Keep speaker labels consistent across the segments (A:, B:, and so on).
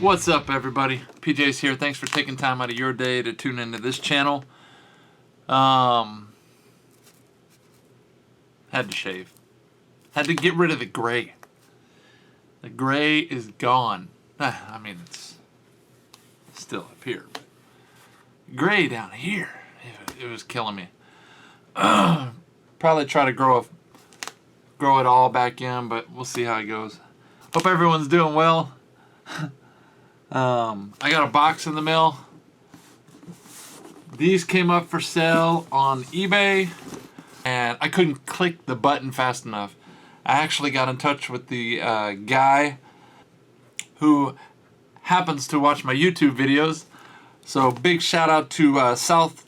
A: What's up, everybody? PJ's here. Thanks for taking time out of your day to tune into this channel. Had to shave. Had to get rid of the gray. The gray is gone. I mean, it's still up here. Gray down here. It was killing me. Probably try to grow it all back in, but we'll see how it goes. Hope everyone's doing well. I got a box in the mail. These came up for sale on eBay, and I couldn't click the button fast enough. I actually got in touch with the guy who happens to watch my YouTube videos. So big shout out to 50th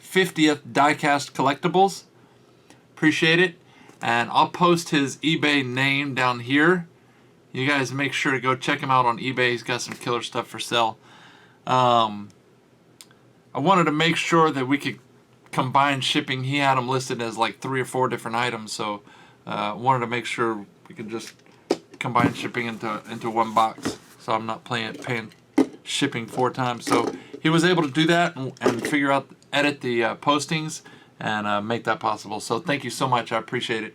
A: Diecast Collectibles. Appreciate it. And I'll post his eBay name down here. You guys make sure to go check him out on eBay. He's got some killer stuff for sale. I wanted to make sure that we could combine shipping. He had them listed as like 3 or 4 different items, so wanted to make sure we could just combine shipping into one box, so I'm not paying shipping 4 times. So he was able to do that and edit the postings and make that possible. So thank you so much. I appreciate it.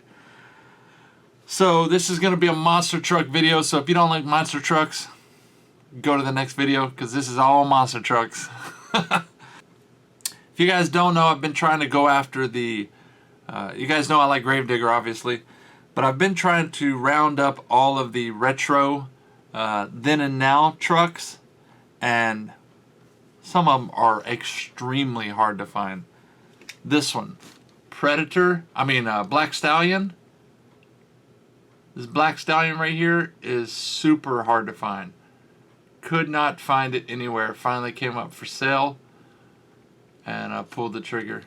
A: So this is going to be a monster truck video, so if you don't like monster trucks, go to the next video, because this is all monster trucks. If you guys don't know, I've been trying to go after the... you guys know I like Gravedigger, obviously, but I've been trying to round up all of the retro then and now trucks, and some of them are extremely hard to find. This one, Black Stallion. This Black Stallion right here is super hard to find. Could not find it anywhere. Finally came up for sale, and I pulled the trigger.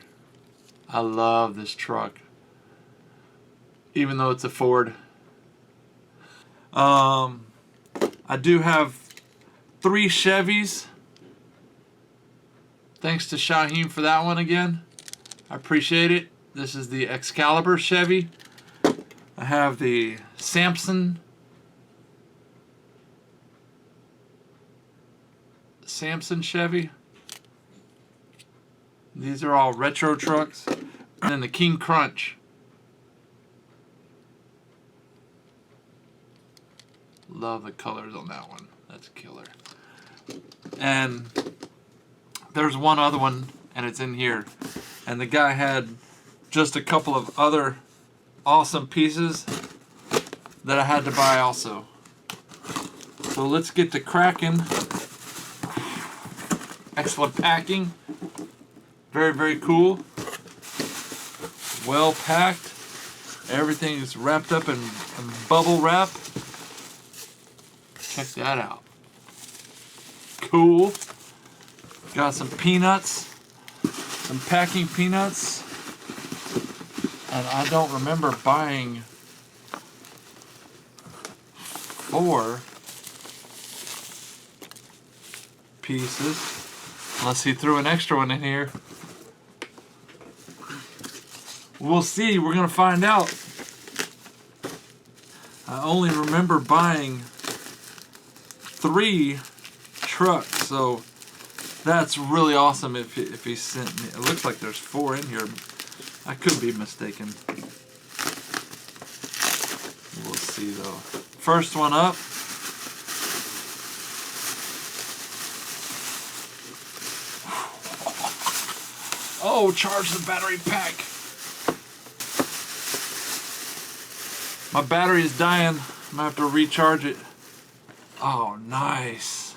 A: I love this truck, even though it's a Ford. I do have 3 Chevys. Thanks to Shaheem for that one again. I appreciate it. This is the Excalibur Chevy. I have the Samson Chevy. These are all retro trucks. And then the King Crunch. Love the colors on that one. That's killer. And there's one other one, and it's in here. And the guy had just a couple of other awesome pieces that I had to buy also. So let's get to cracking. Excellent packing. Very, very cool. Well packed. Everything is wrapped up in bubble wrap. Check that out. Cool. Got some peanuts. Some packing peanuts. And I don't remember buying 4 pieces, unless he threw an extra one in here. We'll see. We're going to find out. I only remember buying 3 trucks, so that's really awesome if he sent me. It looks like there's 4 in here. I could be mistaken. We'll see though. First one up. Oh, charge the battery pack. My battery is dying. I'm gonna have to recharge it. Oh, nice.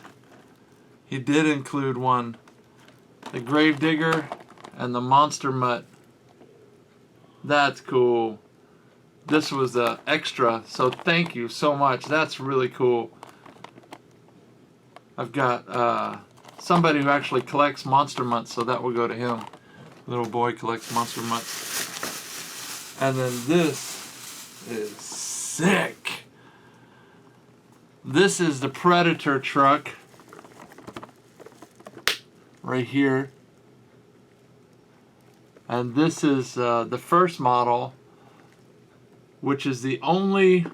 A: He did include one. The Gravedigger and the Monster Mutt. That's cool. This was an extra, so thank you so much. That's really cool. I've got somebody who actually collects monster mutts, so that will go to him. Little boy collects monster mutts. And then this is sick. This is the Predator truck right here. And this is the first model, which is the only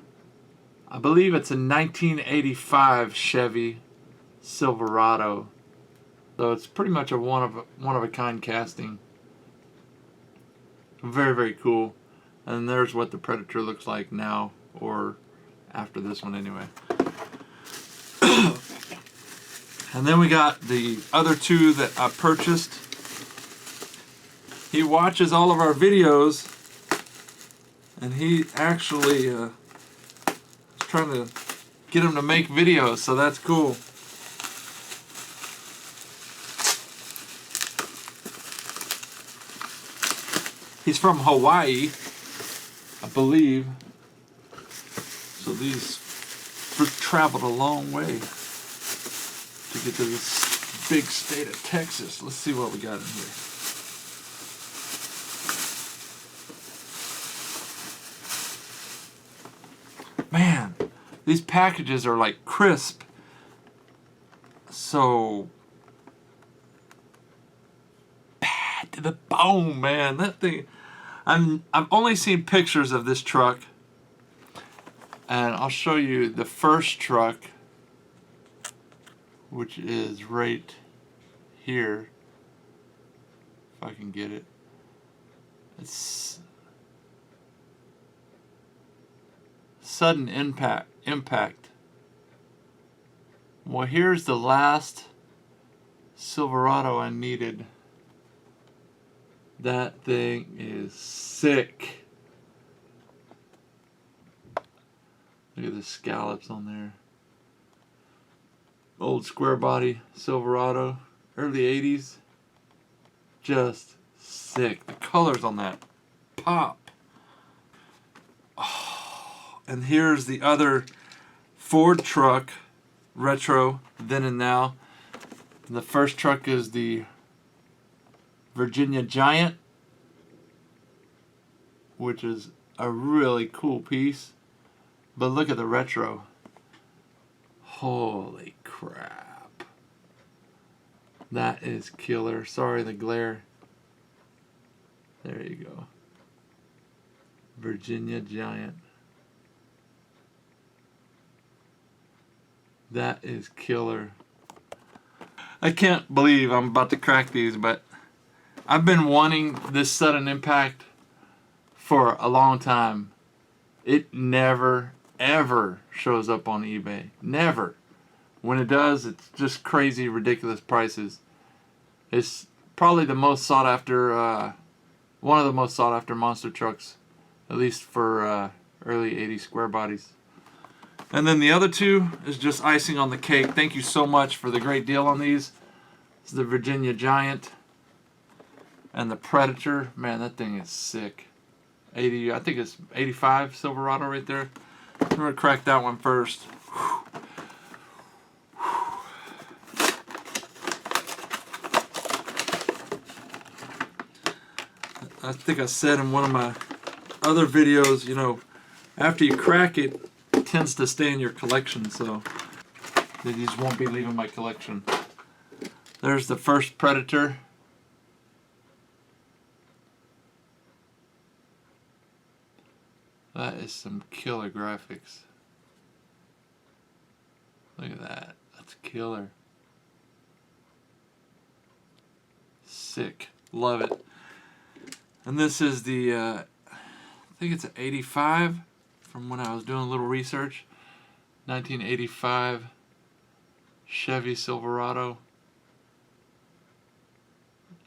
A: I believe it's a 1985 Chevy Silverado. So it's pretty much a one of a kind casting. Very, very cool. And there's what the Predator looks like now, or after this one anyway. And then we got the other two that I purchased. He watches all of our videos, and he actually is trying to get him to make videos, so that's cool. He's from Hawaii, I believe. So these traveled a long way to get to this big state of Texas. Let's see what we got in here. Man, these packages are like crisp. So bad to the bone, man. That thing. I've only seen pictures of this truck, and I'll show you the first truck, which is right here, if I can get it. It's sudden impact. Well, here's the last Silverado I needed. That thing is sick. Look at the scallops on there. Old square body Silverado, early 80s. Just sick. The colors on that pop. Oh, and here's the other Ford truck, retro, then and now. And the first truck is the Virginia Giant, which is a really cool piece. But look at the retro. Holy crap. That is killer. Sorry, the glare. There you go. Virginia Giant. That is killer. I can't believe I'm about to crack these, but I've been wanting this sudden impact for a long time. It never, ever shows up on eBay. Never. When it does, it's just crazy, ridiculous prices. It's probably the most sought after, one of the most sought after monster trucks, at least for early 80s square bodies. And then the other two is just icing on the cake. Thank you so much for the great deal on these. This is the Virginia Giant and the Predator. Man, that thing is sick. 80, I think it's 85 Silverado right there. I'm gonna crack that one first. I think I said in one of my other videos, you know, after you crack it, it tends to stay in your collection, so these won't be leaving my collection. There's the first Predator. That is some killer graphics. Look at that. That's killer. Sick. Love it. And this is the, I think it's an 85 from when I was doing a little research. 1985 Chevy Silverado.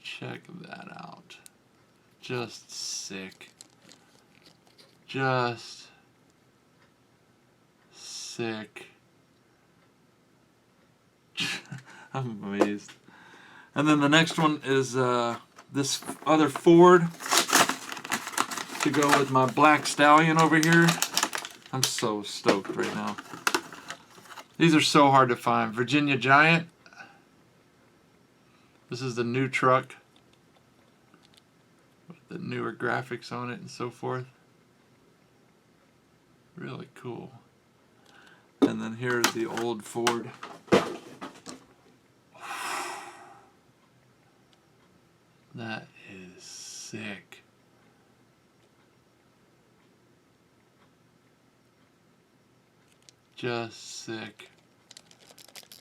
A: Check that out. Just sick. Just sick. I'm amazed. And then the next one is this other Ford to go with my Black Stallion over here. I'm so stoked right now. These are so hard to find. Virginia Giant. This is the new truck with the newer graphics on it and so forth. Really cool. And then here's the old Ford. That is sick. just sick.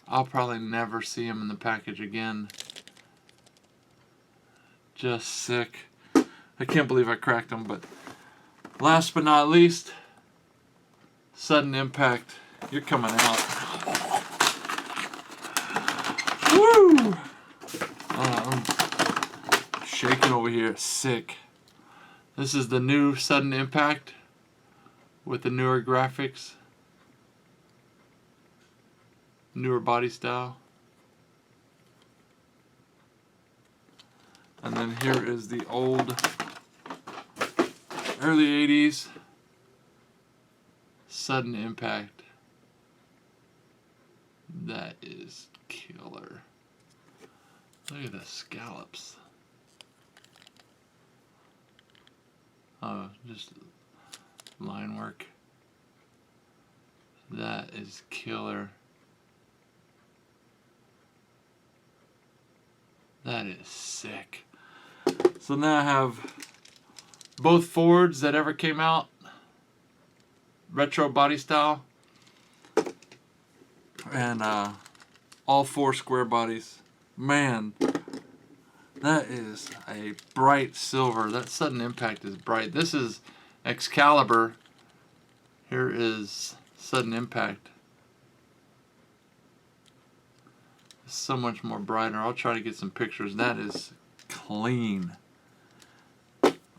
A: I'll probably never see him in the package again. Just sick. I can't believe I cracked him, but last but not least, Sudden Impact. You're coming out. Woo! I'm shaking over here. Sick. This is the new Sudden Impact with the newer graphics, newer body style. And then here is the old early 80s Sudden Impact. That is killer. Look at the scallops. Oh, just line work. That is killer. That is sick. So now I have both Fords that ever came out, retro body style, and all 4 square bodies. Man, that is a bright silver. That Sudden Impact is bright. This is Excalibur. Here is Sudden Impact. It's so much more brighter. I'll try to get some pictures. That is clean.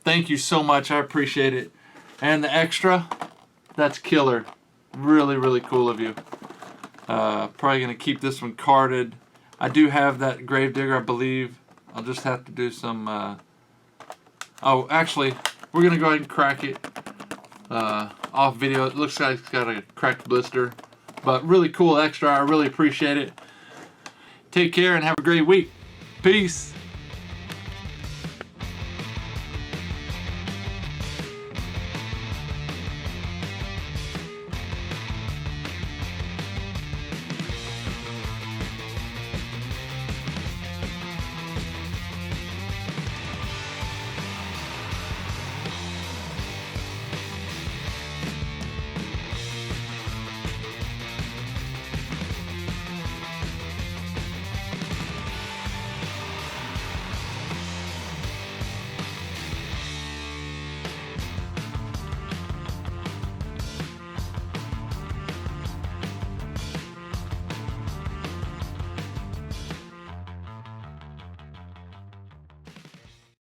A: Thank you so much. I appreciate it. And the extra, that's killer. Really, really cool of you. Probably going to keep this one carded. I do have that Gravedigger, I believe. I'll just have to do some... Oh, actually, we're going to go ahead and crack it off video. It looks like it's got a cracked blister. But really cool extra. I really appreciate it. Take care and have a great week. Peace.